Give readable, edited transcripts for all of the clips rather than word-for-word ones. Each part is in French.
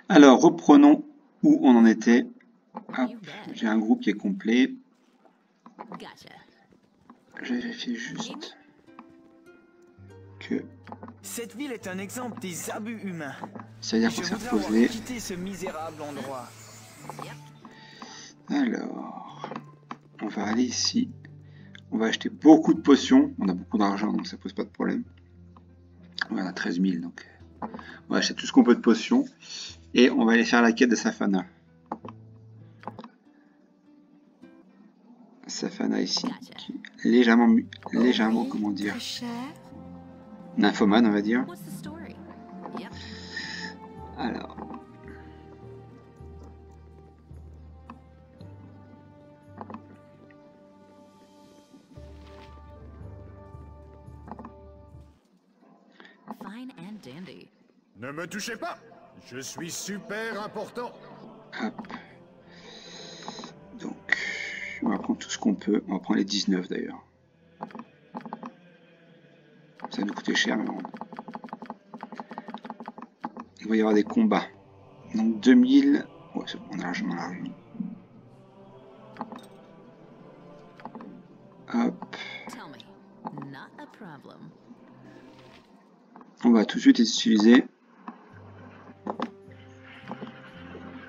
Alors, reprenons où on en était. Hop, j'ai un groupe qui est complet. Je vérifie juste que Cette ville est un exemple des abus humains. ça veut dire qu'on Je s'est voudrais avoir reposé. quitté ce misérable endroit. Alors, on va aller ici. On va acheter beaucoup de potions. On a beaucoup d'argent, donc ça pose pas de problème. Voilà, 13 000, donc on va acheter tout ce qu'on peut de potions. Et on va aller faire la quête de Safana. Safana ici, qui est légèrement, comment dire, nymphomane, on va dire. Alors, Ne me touchez pas! Je suis super important! hop. Donc, on va prendre tout ce qu'on peut. On va prendre les 19 d'ailleurs. Ça va nous coûter cher, mais bon. Il va y avoir des combats. Donc 2000. Ouais, c'est bon, on a largement l'argent. Hop. On va tout de suite les utiliser.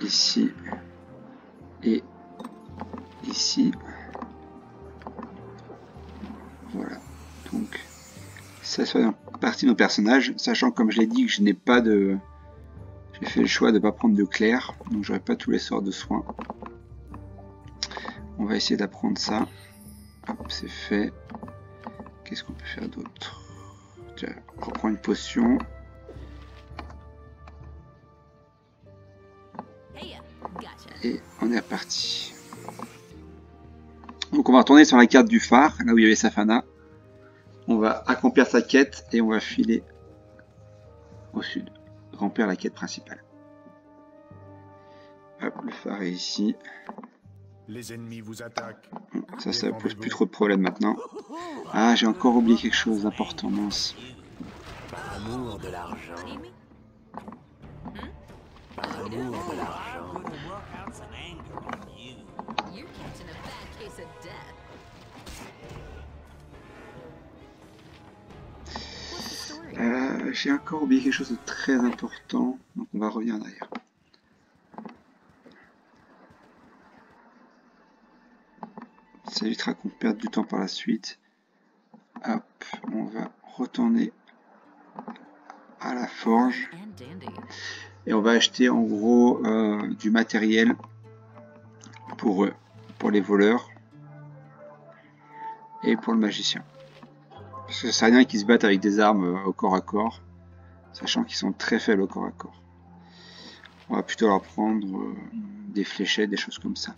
Ici. Et ici. Voilà. Donc, ça soit une partie de nos personnages. Sachant, comme je l'ai dit, que je n'ai pas de... J'ai fait le choix de ne pas prendre de clair. Donc, j'aurai pas tous les sorts de soins. On va essayer d'apprendre ça. Hop, c'est fait. Qu'est-ce qu'on peut faire d'autre? Tiens, on reprend une potion. Et on est reparti. Donc on va retourner sur la carte du phare, là où il y avait Safana. On va accomplir sa quête et on va filer au sud. Remplir la quête principale. Hop, le phare est ici. Les ennemis vous attaquent. Ça pose plus trop de problèmes maintenant. Ah, j'ai encore oublié quelque chose d'important, mince. Par amour de l'argent. Par amour de l'argent. J'ai encore oublié quelque chose de très important, donc on va revenir en arrière. Ça évitera qu'on perde du temps par la suite. Hop, on va retourner à la forge. Et on va acheter en gros du matériel pour les voleurs et pour le magicien. Parce que ça sert à rien qu'ils se battent avec des armes au corps à corps, sachant qu'ils sont très faibles au corps à corps. On va plutôt leur prendre des fléchettes, des choses comme ça.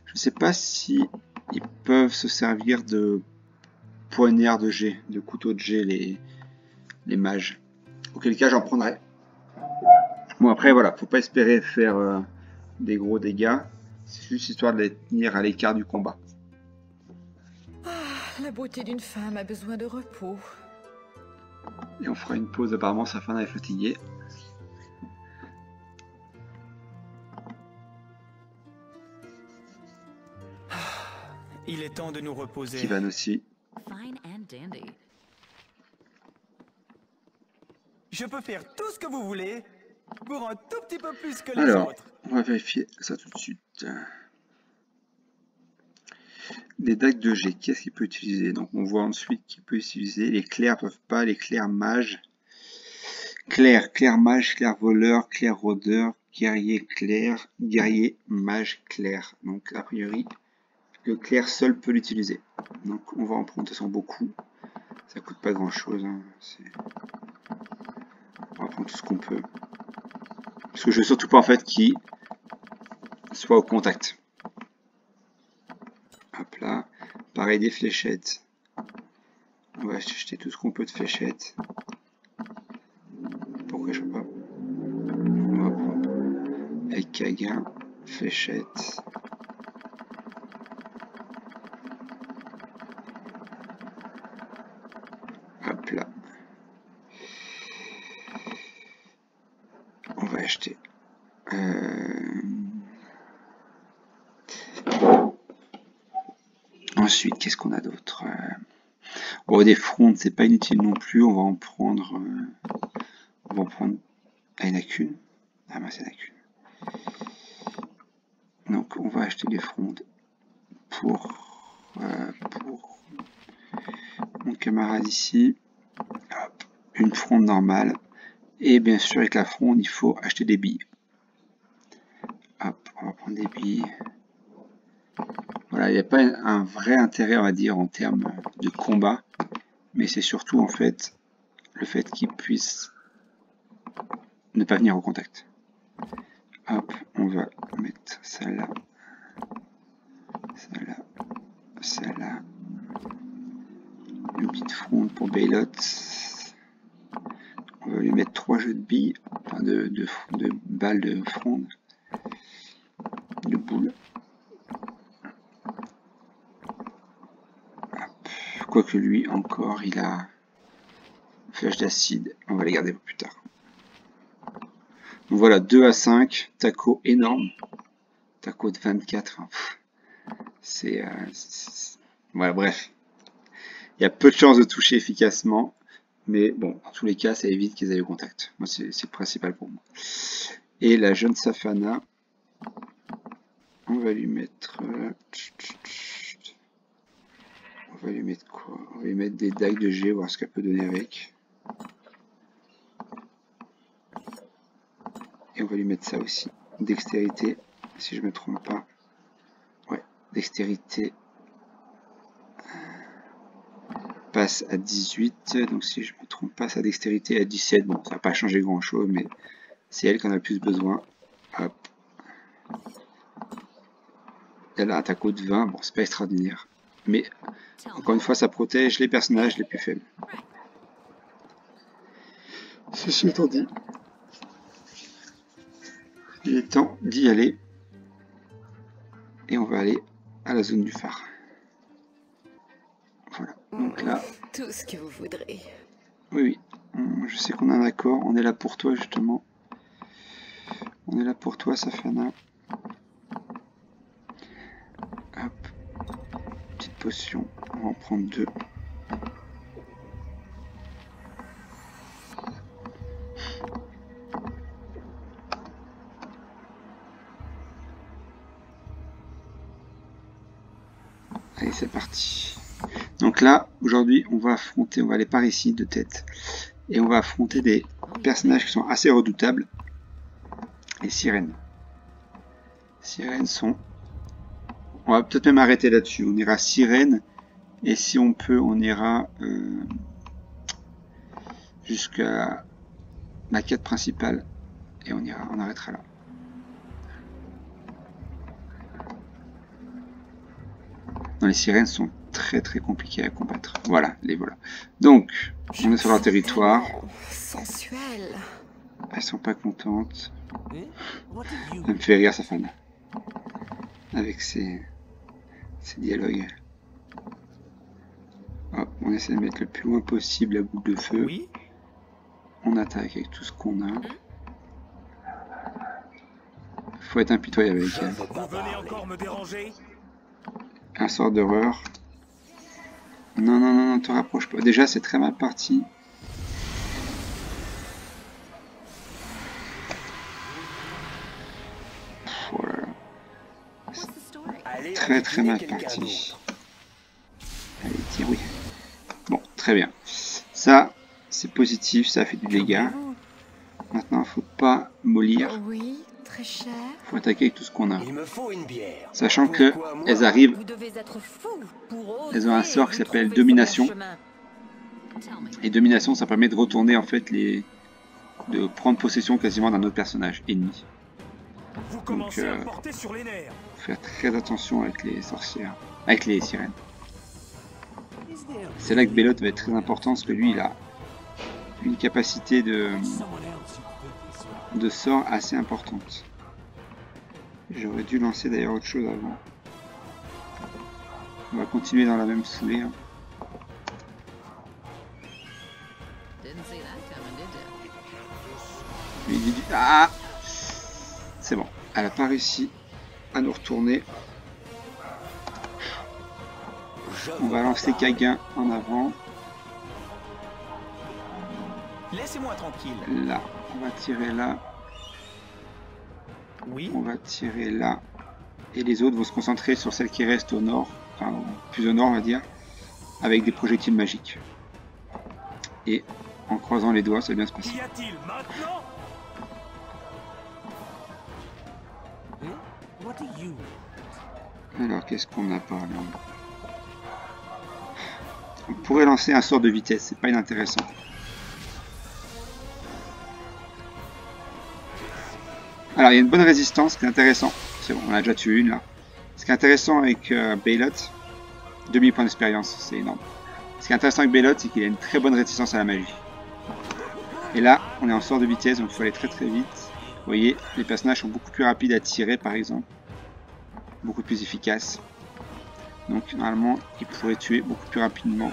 Je ne sais pas si ils peuvent se servir de poignards de jet, de couteaux de jet, les mages. Auquel cas j'en prendrai. Bon après voilà, faut pas espérer faire des gros dégâts. C'est juste histoire de les tenir à l'écart du combat. La beauté d'une femme a besoin de repos. Et on fera une pause, apparemment Safana est fatiguée. Il est temps de nous reposer. Kivan aussi. Je peux faire tout ce que vous voulez pour un tout petit peu plus que les Alors, autres. on va vérifier ça tout de suite. Des dagues de jet, qu'est-ce qu'il peut utiliser? Donc on voit ensuite qu'il peut utiliser. Les clercs peuvent pas, les clercs mages. Clerc mage, clerc voleur, clerc rôdeur, guerrier clerc, guerrier mage clerc. Donc a priori, le clerc seul peut l'utiliser. Donc on va en prendre de toute façon beaucoup. Ça coûte pas grand chose. Hein. On va prendre tout ce qu'on peut. Parce que je veux surtout pas en fait qu'il soit au contact. Hop là. Pareil des fléchettes. On va acheter tout ce qu'on peut de fléchettes. Pourquoi je peux pas? On va prendre avec Kaga, fléchettes. Hop là. On va acheter Ensuite, qu'est-ce qu'on a d'autre? Bon, des frondes, c'est pas inutile non plus. On va en prendre. Ah, il n'y en a qu'une. Ah, mince, il n'y en a qu'une. Donc, on va acheter des frondes pour mon camarade ici. Hop, une fronde normale. Et bien sûr, avec la fronde, il faut acheter des billes. Hop, on va prendre des billes. Voilà, il n'y a pas un vrai intérêt, on va dire, en termes de combat. Mais c'est surtout, en fait, le fait qu'il puisse ne pas venir au contact. Hop, on va mettre ça là. Ça là. Ça là. Une petite fronde pour Baylot. On va lui mettre 3 jeux de billes, enfin de balles de fronde, de boules. Quoique lui encore, il a flèche d'acide. On va les garder pour plus tard. Donc voilà, 2 à 5, taco énorme. Taco de 24. Hein. Voilà, bref. Il y a peu de chances de toucher efficacement. Mais bon, dans tous les cas, ça évite qu'ils aient eu contact. Moi, c'est le principal pour moi. Et la jeune Safana, on va lui mettre... on va lui mettre quoi? On va lui mettre des dagues de G, voir ce qu'elle peut donner avec. Et on va lui mettre ça aussi. Dextérité, si je ne me trompe pas. Ouais, dextérité passe à 18. Donc si je ne me trompe pas, sa dextérité à 17. Bon, ça va pas changer grand chose, mais c'est elle qui en a le plus besoin. Hop. Elle a un taco de 20. Bon, c'est pas extraordinaire. Mais encore une fois, ça protège les personnages les plus faibles. Ceci étant dit, il est temps d'y aller. Et on va aller à la zone du phare. Voilà. Donc là. Tout ce que vous voudrez. Oui, oui. Je sais qu'on a un accord. On est là pour toi, justement. On est là pour toi, Safana. Hop. Petite potion. On va en prendre 2. Allez, c'est parti. Donc là, aujourd'hui, on va aller par ici de tête. Et on va affronter des personnages qui sont assez redoutables. Les sirènes. Sirènes sont... On va peut-être même arrêter là-dessus. On ira sirène. Et si on peut, on ira jusqu'à la quête principale. Et on arrêtera là. Non, les sirènes sont très très compliquées à combattre. Voilà, les voilà. Donc, on est sur leur territoire. Sensuel. Elles sont pas contentes. Ça me fait rire, Safana. Avec ses dialogues. Hop, on essaie de mettre le plus loin possible la boule de feu. Oui. On attaque avec tout ce qu'on a. Faut être impitoyable avec elle. Vous venez encore me déranger? Un sort d'horreur. Non, non, non, non, te rapproche pas. Déjà, c'est très mal parti. Oh là là. Très très mal parti. Allez, tiens, oui. Bon, très bien. Ça, c'est positif, ça fait du dégât. Maintenant, faut pas mollir. Oui, très cher. Faut attaquer avec tout ce qu'on a. Il me faut une bière. Sachant que elles arrivent, Vous devez être fou pour elles ont un sort qui oser s'appelle trouver domination. son chemin. Et domination, ça permet de retourner en fait de prendre possession quasiment d'un autre personnage ennemi. Vous commencez à porter sur les nerfs. Faut faire très attention avec les sorcières, avec les sirènes. C'est là que Baylot va être très important parce que lui, il a une capacité de sort assez importante. J'aurais dû lancer d'ailleurs autre chose avant. On va continuer dans la même foulée. Hein. Lui, il dit... Ah! C'est bon. Elle n'a pas réussi à nous retourner. On va lancer Kaguin en avant. Laissez-moi tranquille. Là, on va tirer là. Oui. On va tirer là. Et les autres vont se concentrer sur celle qui reste au nord. Enfin, plus au nord, on va dire. Avec des projectiles magiques. Et en croisant les doigts, ça va bien se passer. Qu'y a-t-il maintenant? What do you... Alors, qu'est-ce qu'on a par là? On pourrait lancer un sort de vitesse, c'est pas inintéressant. Alors, il y a une bonne résistance, ce qui est intéressant. C'est bon, on a déjà tué une là. Ce qui est intéressant avec Baylot, 2000 points d'expérience, c'est énorme. Ce qui est intéressant avec Baylot, c'est qu'il a une très bonne résistance à la magie. Et là, on est en sort de vitesse, donc il faut aller très très vite. Vous voyez, les personnages sont beaucoup plus rapides à tirer par exemple. Beaucoup plus efficaces. Donc normalement, ils pourraient tuer beaucoup plus rapidement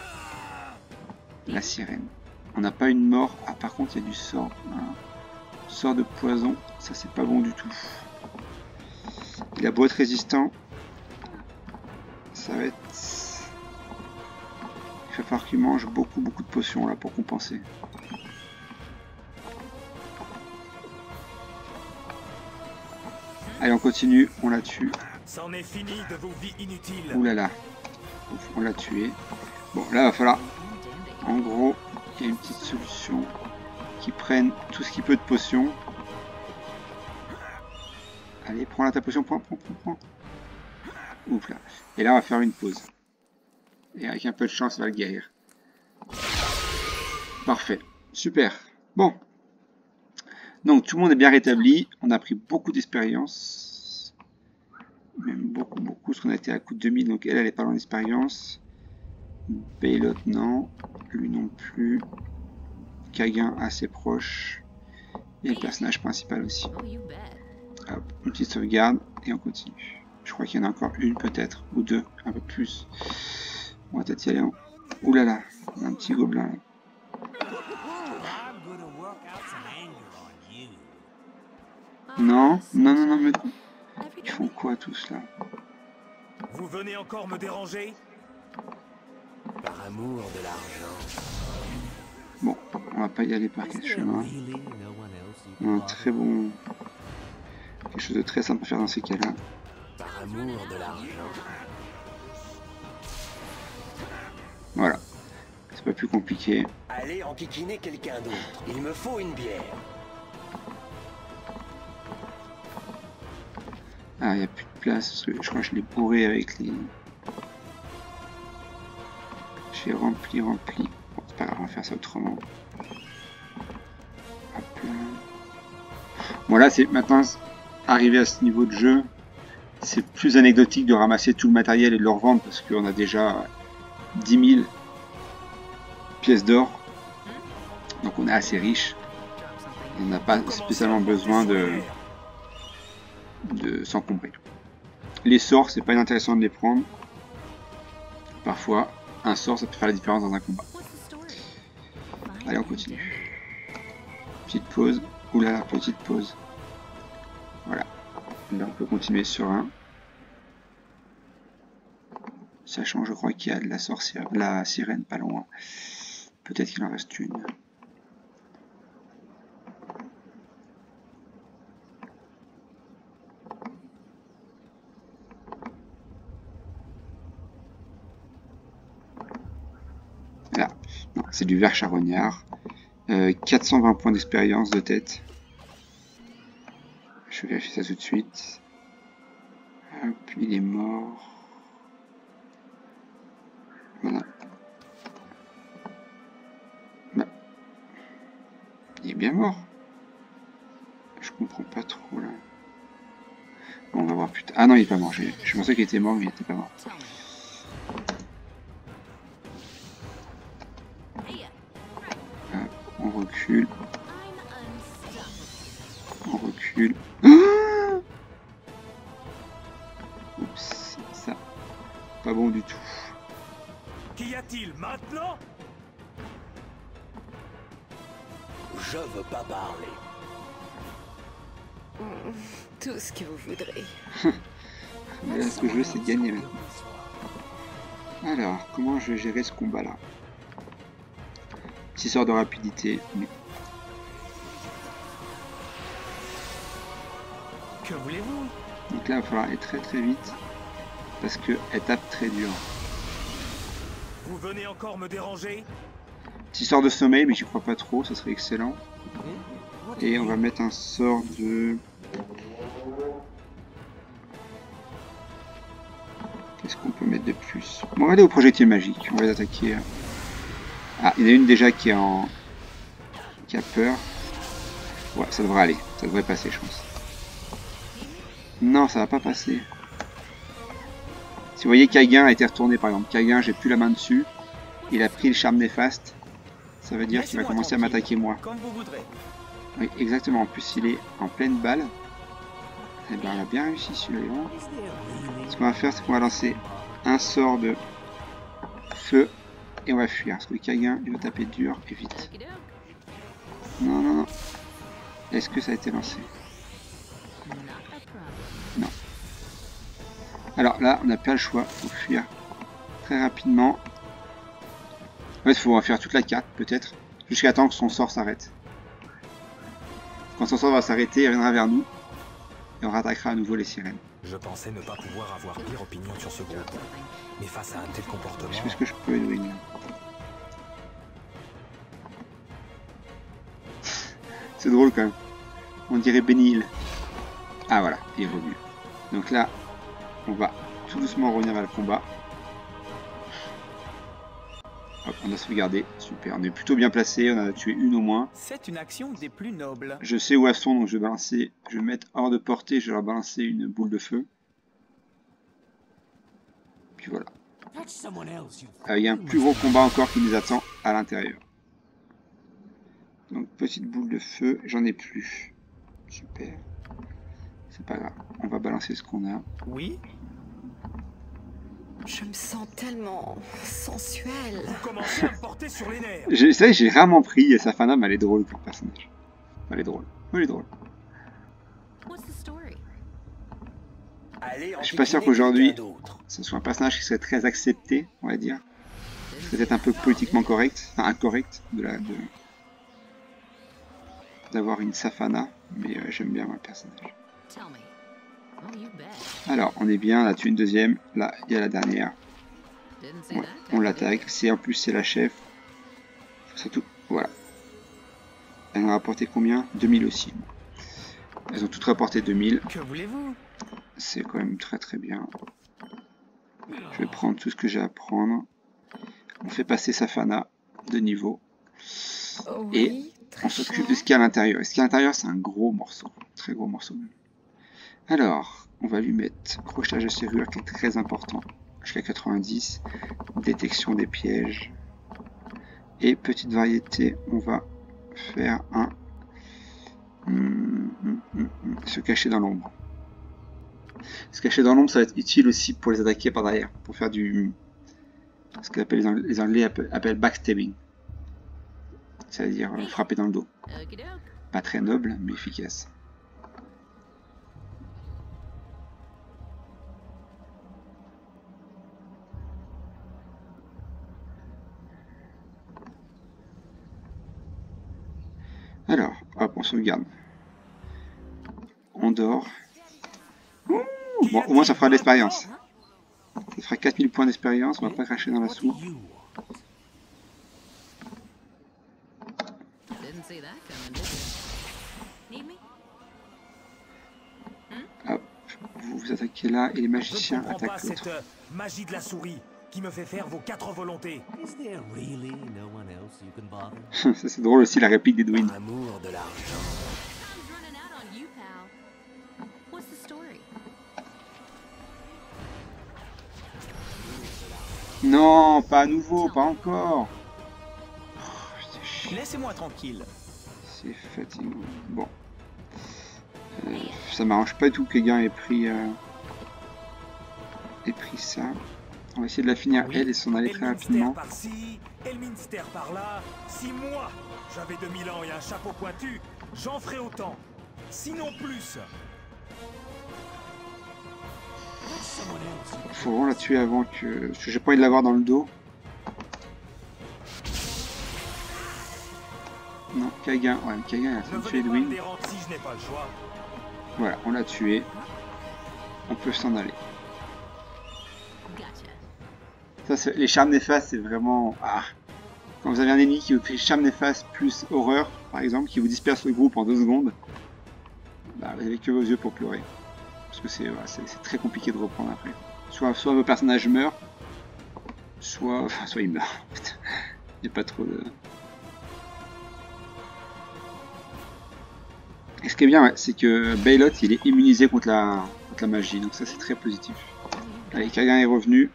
la sirène. On n'a pas une mort. Ah, par contre, il y a du sort. Voilà. Sort de poison, ça c'est pas bon du tout. Il a beau être résistant, ça va être... Il va falloir qu'il mange beaucoup de potions là pour compenser. Allez, on continue, on la tue. C'en est fini de vos vies inutiles. Ouh là là, on l'a tué. Bon, là, il va falloir... En gros, il y a une petite solution qui prenne tout ce qui peut de potions. Allez, prends là ta potion, prends. Ouf là. Et là, on va faire une pause. Et avec un peu de chance, on va le guérir. Parfait. Super. Bon. Donc, tout le monde est bien rétabli. On a pris beaucoup d'expérience. Même beaucoup. Parce qu'on a été à coup de 2000. Donc, elle est pas loin d'expérience. Baylot, non. Lui non plus. Kaguin, assez proche. Et le personnage principal aussi. Hop, une petite sauvegarde. Et on continue. Je crois qu'il y en a encore une peut-être. Ou deux. Un peu plus. On va peut-être y aller. Ouh là là. Il y a un petit gobelin là. Non, mais ils font quoi tous là? Vous venez encore me déranger? Par amour de l'argent. Bon, on va pas y aller par quel chemin. Un très bon... Quelque chose de très simple à faire dans ces cas-là. Par amour de l'argent. Voilà. C'est pas plus compliqué. Allez enquiquiner quelqu'un d'autre. Il me faut une bière. Ah, il n'y a plus de place, parce que je crois que je l'ai bourré avec les... J'ai rempli. Bon, c'est pas grave, on va faire ça autrement. Hop là. Bon, là, c'est maintenant, arrivé à ce niveau de jeu, c'est plus anecdotique de ramasser tout le matériel et de le revendre, parce qu'on a déjà 10 000 pièces d'or. Donc on est assez riche. On n'a pas spécialement besoin de s'encombrer. Les sorts, c'est pas inintéressant de les prendre. Parfois, un sort, ça peut faire la différence dans un combat. Allez, on continue. Petite pause. Oula, la petite pause. Voilà. Là, on peut continuer sur un. Sachant, je crois qu'il y a de la sorcière, la sirène pas loin. Peut-être qu'il en reste une. Là, c'est du ver charognard. 420 points d'expérience de tête. Je vais vérifier ça tout de suite. Hop, il est mort. Voilà. Bah. Il est bien mort. Je comprends pas trop là. Bon, on va voir plus tard. Ah non, il est pas mort. Je pensais qu'il était mort, mais il était pas mort. On recule. On recule. Ah, oups, ça. Pas bon du tout. Qu'y a-t-il maintenant? Je veux pas parler. Tout ce que vous voudrez. Mais là, ce que je veux, c'est gagner maintenant. Alors, comment je vais gérer ce combat-là? Petit sort de rapidité. Oui. Que voulez-vous? Donc là, il va falloir aller très très vite. Parce qu'elle tape très dur. Vous venez encore me déranger? Petit sort de sommeil, mais j'y crois pas trop, ça serait excellent. Et on va mettre un sort de... Qu'est-ce qu'on peut mettre de plus? Bon, on va aller au projectile magique. On va les attaquer. Ah, il y en a une déjà qui est en... qui a peur. Ouais, ça devrait aller. Ça devrait passer, je pense. Non, ça va pas passer. Si vous voyez Kagin a été retourné, par exemple. Kagin, j'ai plus la main dessus. Il a pris le charme néfaste. Ça veut dire qu'il va commencer à m'attaquer moi. Comme vous voudrez. Oui, exactement. En plus, il est en pleine balle. Eh bien, on a bien réussi celui-là. Ce qu'on va faire, c'est qu'on va lancer un sort de feu et on va fuir. Parce que le Kagin, il va taper dur et vite. Non, non, non. Est-ce que ça a été lancé? Non. Alors là, on n'a pas le choix. Il faut fuir très rapidement. En fait, il faut faire toute la carte, peut-être, jusqu'à temps que son sort s'arrête. Quand son sort va s'arrêter, il reviendra vers nous. Et on rattaquera à nouveau les sirènes. Je pensais ne pas pouvoir avoir pire opinion sur ce groupe. Mais face à un tel comportement... Je sais ce que je peux, Edwin. C'est drôle quand même. On dirait Benny Hill. Ah voilà, il est revenu. Donc là, on va tout doucement revenir vers le combat. Hop, on a sauvegardé. Super, on est plutôt bien placé. On a tué une au moins. C'est une action des plus nobles. Je sais où elles sont, donc je vais balancer. Je vais mettre hors de portée. Je vais leur balancer une boule de feu. Puis voilà. Il y a un plus gros combat encore qui nous attend à l'intérieur. Donc petite boule de feu, j'en ai plus. Super. C'est pas grave. On va balancer ce qu'on a. Oui? Je me sens tellement sensuelle. Vous commencez à me porter sur les nerfs. C'est vrai que j'ai rarement pris Safana, mais elle est drôle comme personnage. Elle est drôle. Elle est drôle. Allez, Je suis pas sûr qu'aujourd'hui, ce soit un personnage qui serait très accepté, on va dire. Peut-être un peu politiquement correct, enfin incorrect d'avoir une Safana, mais j'aime bien moi, le personnage. Alors, on est bien, on a tué une deuxième, là, il y a la dernière. Ouais, on l'attaque, en plus c'est la chef. Surtout, voilà. Elle en a rapporté combien? 2000 aussi. Elles ont toutes rapporté 2000. Que voulez-vous? C'est quand même très très bien. Je vais prendre tout ce que j'ai à prendre. On fait passer Safana de niveau. Et on s'occupe de ce qu'il y a à l'intérieur. Et ce qu'il y a à l'intérieur, c'est un gros morceau. Très gros morceau. Alors, on va lui mettre crochetage de serrure qui est très important. Jusqu'à 90. Détection des pièges. Et petite variété, on va faire un... se cacher dans l'ombre. Se cacher dans l'ombre, ça va être utile aussi pour les attaquer par derrière. Pour faire du... ce que les Anglais appellent backstabbing. C'est-à-dire frapper dans le dos. Pas très noble, mais efficace. Alors, hop, on sauvegarde. On dort. Bon, au moins ça fera de l'expérience. Ça fera 4000 points d'expérience, on va pas cracher dans la soupe. Hop, vous vous attaquez là et les magiciens attaquent l'autre. Cette magie de la souris qui me fait faire vos 4 volontés. Ça c'est drôle aussi la réplique d'Edwin. Par amour de l'argent. Non, pas à nouveau, pas encore. Laissez-moi tranquille. C'est fatigant. Bon. Ça m'arrange pas du tout que Kagin ait pris ça. On va essayer de la finir elle et s'en aller très rapidement. Par-ci, Elminster par là. Si moi j'avais 2000 ans et un chapeau pointu, j'en ferais autant. Sinon plus. Faut vraiment la tuer avant que... Parce que j'ai pas envie de l'avoir dans le dos. Non, Kagan. Ouais, Kagan a tué Edwin. Si je n'ai pas le choix. Voilà, on l'a tué. On peut s'en aller. Ça, les charmes néfastes, c'est vraiment... Ah. Quand vous avez un ennemi qui vous fait charme néfaste plus horreur, par exemple, qui vous disperse le groupe en 2 secondes, bah, vous avez que vos yeux pour pleurer. Parce que c'est voilà, très compliqué de reprendre après. Soit vos personnages meurent, soit ils meurent. Il n'y a pas trop de... Et ce qui est bien, ouais, c'est que Baylot, il est immunisé contre la magie, donc ça c'est très positif. Allez, Kagan est revenu.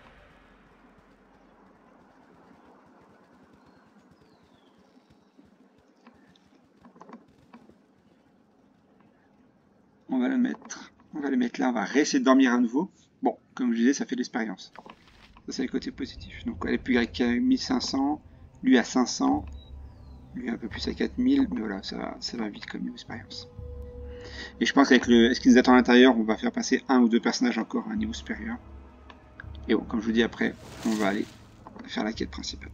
On va le mettre là, on va réessayer de dormir à nouveau. Bon, comme je disais, ça fait de l'expérience. Ça c'est le côté positif. Donc elle est plus avec 1500, lui à 500, lui un peu plus à 4000, mais voilà, ça va vite comme une expérience. Et je pense qu'avec ce qui nous attend à l'intérieur, on va faire passer 1 ou 2 personnages encore à un niveau supérieur. Et bon, comme je vous dis après, on va aller faire la quête principale.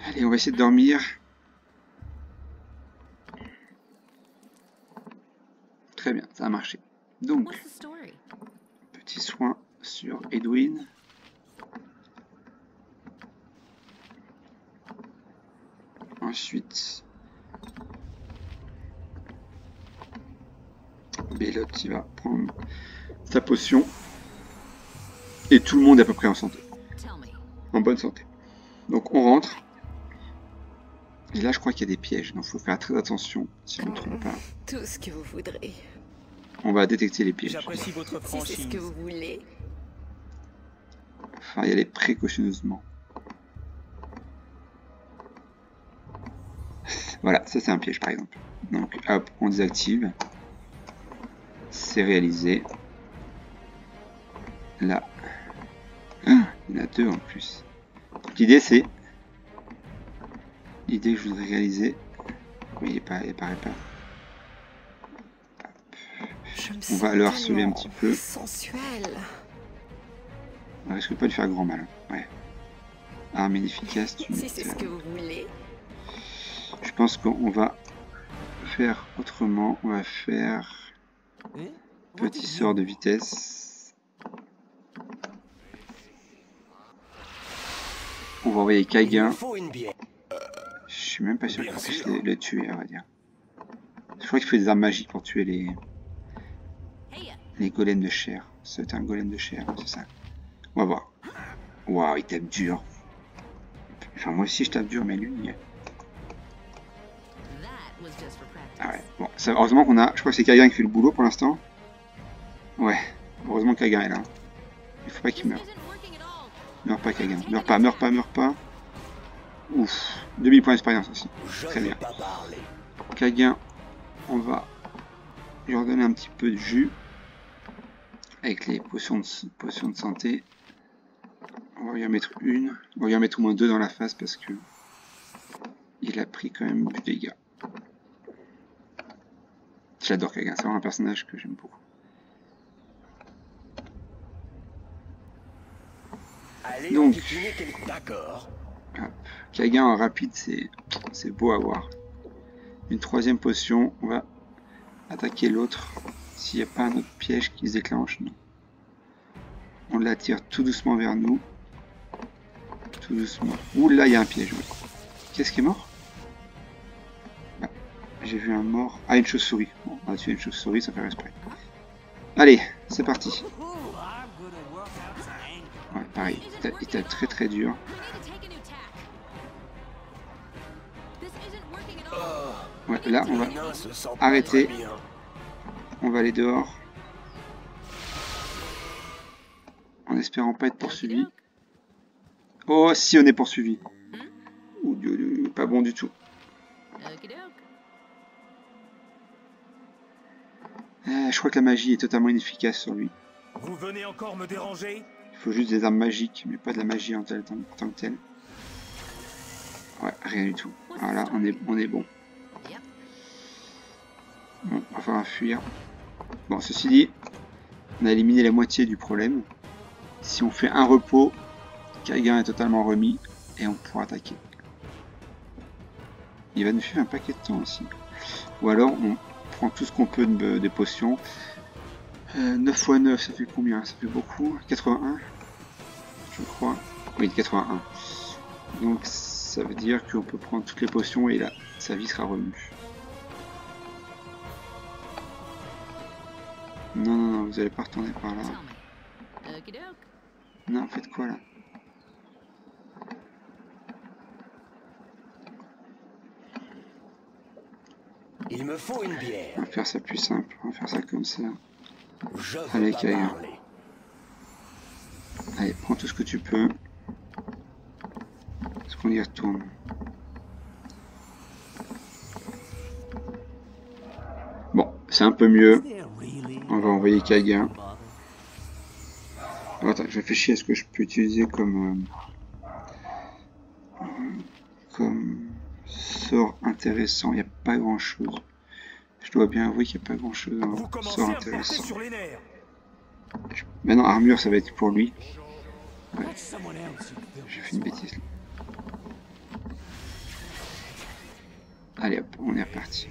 Allez, on va essayer de dormir. Très bien, ça a marché. Donc, petit soin sur Edwin. Ensuite, Baylot, il va prendre sa potion. Et tout le monde est à peu près en santé. En bonne santé. Donc on rentre. Et là, je crois qu'il y a des pièges. Donc il faut faire très attention si je ne me trompe pas. Tout ce que vous voudrez. On va détecter les pièges. J'apprécie votre Si c'est ce franchise. que vous voulez. Enfin, y aller précautionneusement. Voilà, ça c'est un piège par exemple. Donc hop, on désactive. C'est réalisé. Là. Ah, il y en a 2 en plus. L'idée c'est... L'idée que je voudrais réaliser... Oui, il apparaît pas. On va le harceler un petit peu. Sensuel. On risque pas de faire grand mal. Ouais. Arme inefficace, tu Si c'est ce que vous voulez. Je pense qu'on va faire autrement. On va faire petit sort de vitesse. On va envoyer Il Kagan. me faut une bière. Je suis même pas sûr qu'on puisse le tuer, on va dire. Je crois qu'il faut des armes magiques pour tuer les golems de chair. C'est un golem de chair, c'est ça. On va voir. Waouh, il tape dur. Enfin, moi aussi je tape dur, mais lui... Ah ouais, bon, ça, heureusement qu'on a... Je crois que c'est Kagan qui fait le boulot pour l'instant. Ouais, heureusement que Kagan est là. Il faut pas qu'il meure. Meurs pas Kagan, meurs pas. Ouf, 2000 points d'expérience aussi. Très bien. Kagan, on va lui redonner un petit peu de jus. Avec les potions de santé. On va lui en mettre une. On va lui en mettre au moins 2 dans la face parce que... Il a pris quand même du dégât. J'adore Kagan, c'est vraiment un personnage que j'aime beaucoup. Allez, Donc, d'accord. Kagan en rapide, c'est beau à voir. Une 3e potion, on va attaquer l'autre. S'il n'y a pas un autre piège qui se déclenche, non. On l'attire tout doucement vers nous. Tout doucement. Ouh là, il y a un piège. Ouais. Qu'est-ce qui est mort? Bah, j'ai vu un mort. Ah, une chauve-souris. Bon, on va tuer une chauve-souris, ça fait respect. Allez, c'est parti. Ouais, pareil, il était très très dur. Ouais, là, on va arrêter. On va aller dehors. En espérant pas être poursuivi. Oh, si on est poursuivi. Ouh, pas bon du tout. Je crois que la magie est totalement inefficace sur lui. Vous venez encore me déranger? Il faut juste des armes magiques, mais pas de la magie en tant que telle. Ouais, rien du tout. Voilà, on est bon. Bon, on va falloir fuir. Bon, ceci dit, on a éliminé la moitié du problème. Si on fait un repos, Kaigan est totalement remis et on pourra attaquer. Il va nous faire un paquet de temps aussi. Ou alors on prend tout ce qu'on peut de potions. 9 x 9, ça fait combien? Ça fait beaucoup. 81, je crois. Oui, 81. Donc ça veut dire qu'on peut prendre toutes les potions et là, sa vie sera remue. Non, non, non, vous allez pas retourner par là. Non, faites quoi là? Il me faut une bière. On va faire ça plus simple, on va faire ça comme ça. Je veux Allez, pas Kaigan. parler. Allez, prends tout ce que tu peux. Est-ce qu'on y retourne? Bon, c'est un peu mieux. On va envoyer Kaigan. Alors, attends, je réfléchis à ce que je peux utiliser comme sort intéressant. Il n'y a pas grand chose. Je dois bien avouer qu'il n'y a pas grand chose Vous en commencez sort à me porter intéressant. sur les nerfs. Maintenant, armure, ça va être pour lui. Ouais. J'ai fait une bêtise là. Allez hop, on est reparti.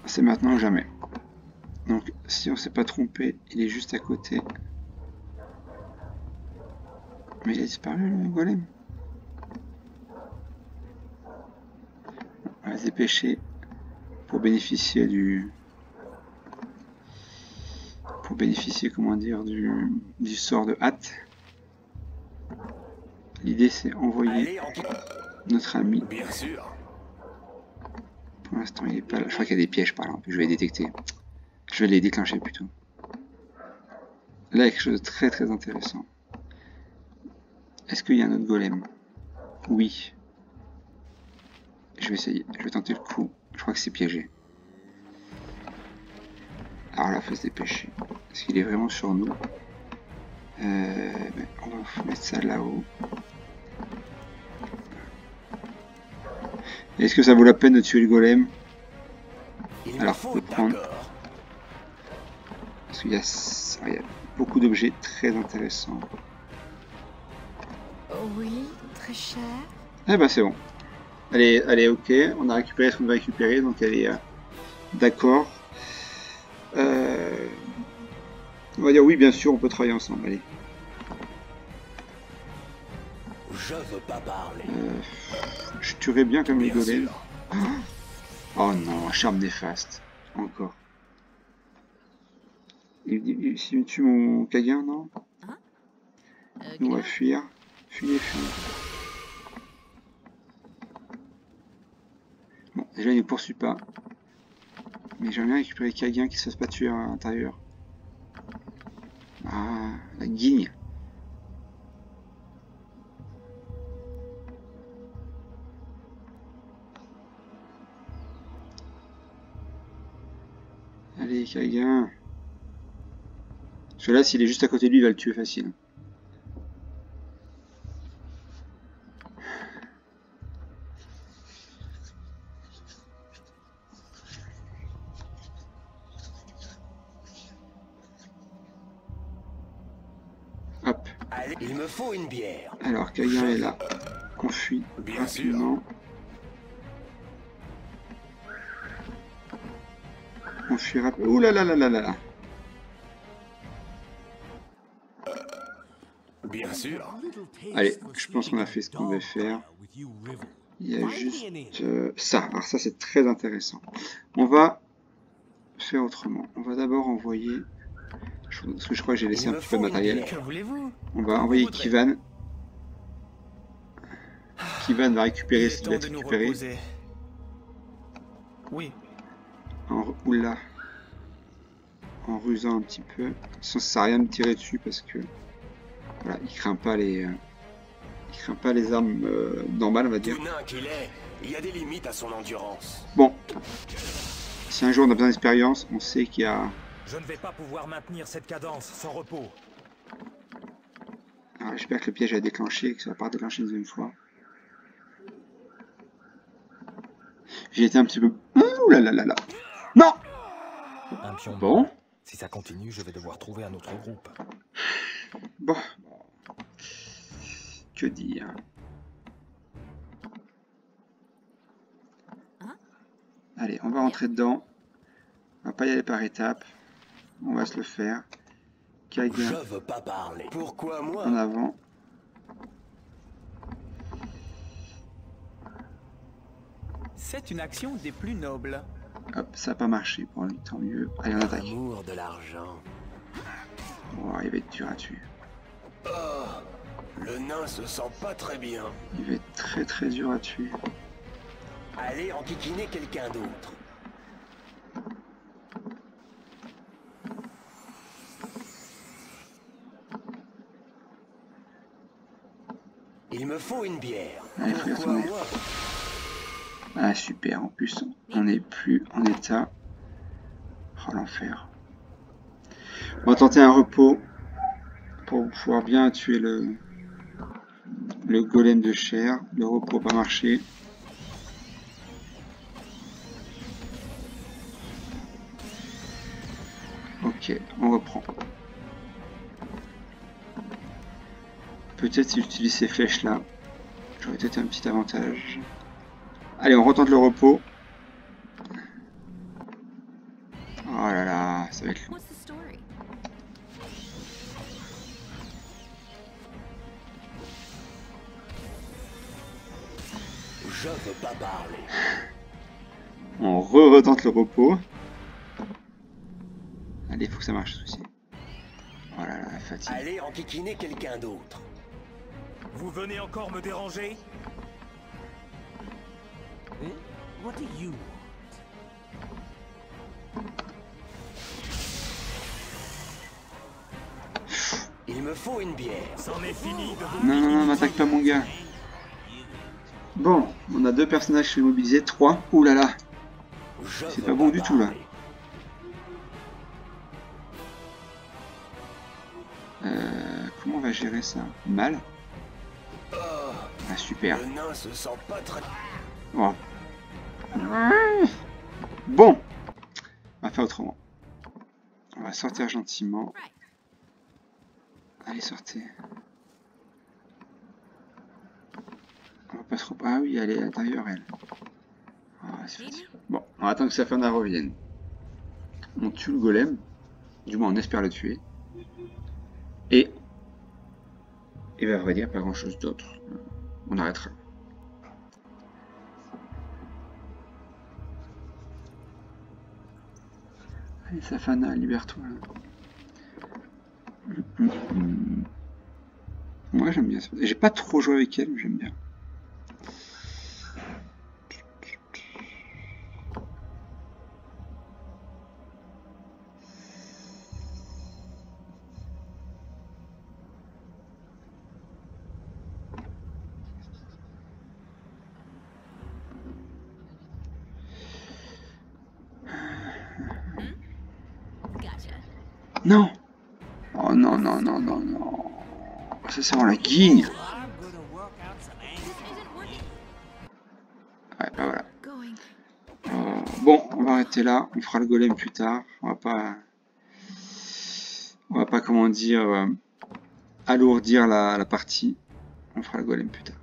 C'est maintenant ou jamais. Donc, si on s'est pas trompé, il est juste à côté. Mais il a disparu le golem. On va se dépêcher pour bénéficier comment dire, du sort de hâte. L'idée c'est envoyer Allez, entre... notre ami. Bien sûr. Pour l'instant il est pas là. Je crois qu'il y a des pièges par là. Je vais les détecter. Je vais les déclencher plutôt. Là il y a quelque chose de très très intéressant. Est-ce qu'il y a un autre golem? Oui. Je vais essayer. Je vais tenter le coup. Je crois que c'est piégé. Alors là, il faut se dépêcher. Parce qu'il est vraiment sur nous. On va mettre ça là-haut. Est-ce que ça vaut la peine de tuer le golem? Il me Alors, faut le prendre. d'accord. Parce qu'il y a beaucoup d'objets très intéressants. Oui, très cher. Eh ben c'est bon. Allez, ok. On a récupéré ce qu'on devait récupérer. Donc elle est d'accord. On va dire oui, bien sûr, on peut travailler ensemble. Allez. Je veux pas parler. Je tuerais bien comme les Bien golems. sûr. Oh non, charme néfaste. Encore. Si tu tues mon Kaigan, non? Nous, on va fuir. Fuyez. Bon, déjà, il ne poursuit pas. Mais j'aimerais bien récupérer Kaigan qui se fasse pas tuer à l'intérieur. Ah, la guigne. Allez, Kaigan. Celui-là, s'il est juste à côté de lui, il va le tuer facile. Hop. Allez, il me faut une bière. Alors, Kaigan est là. On fuit Bien sûr. rapidement. On fuit rapidement. Ouh là là là là là là. Bien sûr. Allez, je pense qu'on a fait ce qu'on devait faire. Il y a juste ça. Alors ça, c'est très intéressant. On va faire autrement. On va d'abord envoyer... Parce que je crois que j'ai laissé un petit peu de matériel. Que voulez-vous? On va envoyer Kivan. Kivan va récupérer ce qu'il va de nous récupérer. reposer. Oui. Oula. En rusant un petit peu. Ça sert à rien de tirer dessus parce que... Voilà, il craint pas les armes normales, on va dire. Tout nain qu'il est, il y a des limites à son endurance. Bon. Si un jour on a besoin d'expérience, on sait qu'il y a... Je ne vais pas pouvoir maintenir cette cadence sans repos. Alors, j'espère que le piège a déclenché et que ça va pas déclencher une deuxième fois. J'ai été un petit peu... Ouh là là là là. Non. Un pion. Bon. Si ça continue, je vais devoir trouver un autre groupe. Bon. Que dire? Allez, on va rentrer dedans. On va pas y aller par étapes. On va se le faire. Kaga Je veux pas parler. Pourquoi moi? en avant. C'est une action des plus nobles. Hop, ça n'a pas marché pour lui, tant mieux. Allez, on Par attaque. amour de l'argent. Oh, il va être dur à tuer. Le nain se sent pas très bien. Il va être très très dur à tuer. Allez enquiquiner quelqu'un d'autre. Il me faut une bière. Allez, frère, Pourquoi on est- moi? Ah super, en plus on n'est plus en état. Oh l'enfer. On va tenter un repos pour pouvoir bien tuer le golem de chair. Le repos n'a pas marché. Ok, on reprend. Peut-être si j'utilise ces flèches là, j'aurais peut-être un petit avantage. Allez, on retente le repos. Oh là là, ça va être long. What's the story? Je veux pas parler. On retente le repos. Allez, faut que ça marche ceci. Oh là là, la fatigue. Allez enquiquiner quelqu'un d'autre. Vous venez encore me déranger? What do you want? Il me faut une bière. C'en est fini de vous. Non, non, non, m'attaque pas mon gars. Bon, on a deux personnages qui sont mobilisés, 3. Ouh là là, Je c'est veux pas bon du tout là. parler. Comment on va gérer ça? Mal. Ah super. Le nain se sent pas très... Oh. Bon, on va faire autrement. On va sortir gentiment. Allez, sortez. On va pas trop... Ah oui, elle est à l'intérieur, elle. Ah, c'est facile. Bon, on attend que Safana revienne. On tue le golem. Du moins, on espère le tuer. Et ben, à vrai dire, pas grand chose d'autre. On arrêtera. Allez, Safana, libère-toi. Moi, j'aime bien ça. J'ai pas trop joué avec elle, mais j'aime bien. Gotcha. Non! Oh non, non, non, non, non. Ça rend la guigne! This isn't working. Ouais, bah voilà. Going. Bon, on va arrêter là. On fera le golem plus tard. On va pas, comment dire, alourdir la partie. On fera le golem plus tard.